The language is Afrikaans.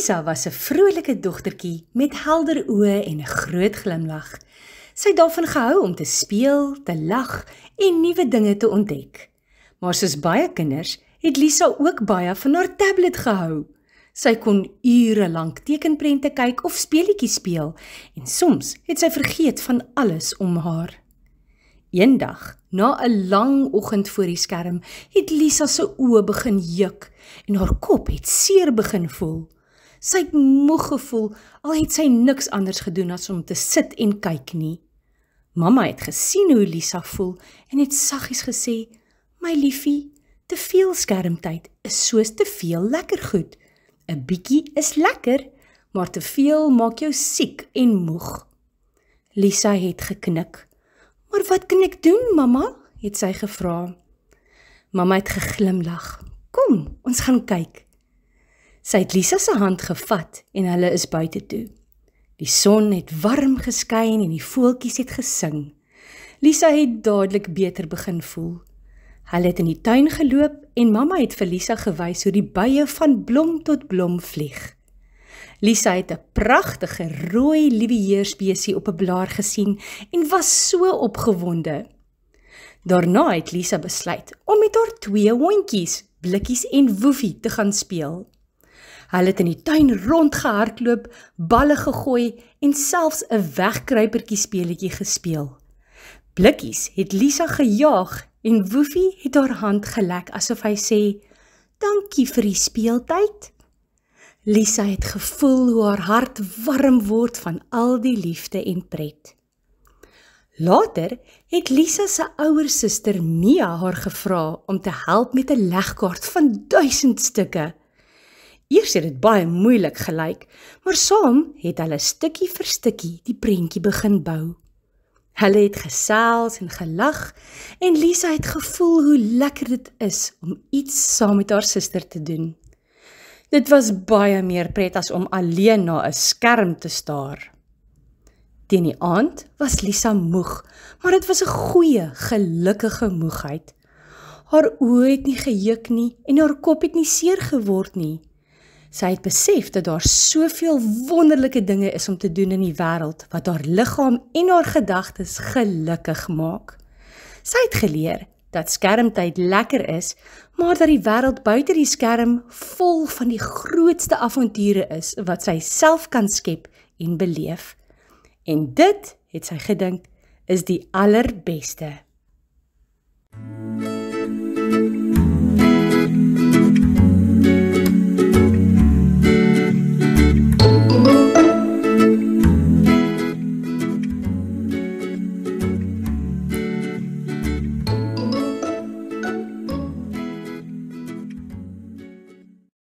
Lisa was 'n vrolike dogtertjie met helder oë en 'n groot glimlag. Sy het daarvan gehou om te speel, te lag en nuwe dinge te ontdek. Maar soos baie kinders, het Lisa ook baie van haar tablet gehou. Sy kon ure lank tekenprente kyk of speletjies speel en soms het sy vergeet van alles om haar. Eendag, na 'n lang oggend voor die skerm, het Lisa se oë begin juk en haar kop het seer begin voel. Sy het moeg gevoel, al het sy niks anders gedoen as om te sit en kyk nie. Mamma het gesien hoe Lisa voel en het saggies gesê, "My liefie, te veel skermtyd is soos te veel lekker goed. 'n Bietjie is lekker, maar te veel maak jou siek en moeg." Lisa het geknik. "Maar wat kan ek doen, mamma?" het sy gevra. Mamma het geglimlag. "Kom, ons gaan kyk." Sy het Lisa se hand gevat en hulle is buite toe. Die son het warm geskyn en die voeltjies het gesing. Lisa het dadelik beter begin voel. Hulle het in die tuin geloop en mamma het vir Lisa gewys hoe die bye van blom tot blom vlieg. Lisa het 'n pragtige rooi lieveheersbesie op 'n blaar gesien en was so opgewonde. Daarna het Lisa besluit om met haar 2 hondjies, Blikkies en Woefie, te gaan speel. Hulle het in die tuin rondgehardloop, balle gegooi en selfs 'n wegkruipertjie speletjie gespeel. Blikkies het Lisa gejaag en Woefie het haar hand gelek asof hy sê, "Dankie vir die speeltyd." Lisa het gevoel hoe haar hart warm word van al die liefde en pret. Later het Lisa se ouer suster Mia haar gevra om te help met 'n legkaart van 1000 stukke. Eers het dit baie moeilik gelyk, maar saam het hulle stukkie vir stukkie die prentjie begin bou. Hulle het gesels en gelag en Lisa het gevoel hoe lekker dit is om iets saam met haar suster te doen. Dit was baie meer pret as om alleen na 'n skerm te staar. Teen die aand was Lisa moeg, maar dit was 'n goeie, gelukkige moegheid. Haar oë het nie gejuk nie en haar kop het nie seer geword nie. Sy het besef dat daar soveel wonderlike dinge is om te doen in die wêreld wat haar liggaam en haar gedagtes gelukkig maak. Sy het geleer dat skermtyd lekker is, maar dat die wêreld buite die skerm vol van die grootste avonture is wat sy self kan skep en beleef. En dit, het sy gedink, is die allerbeste.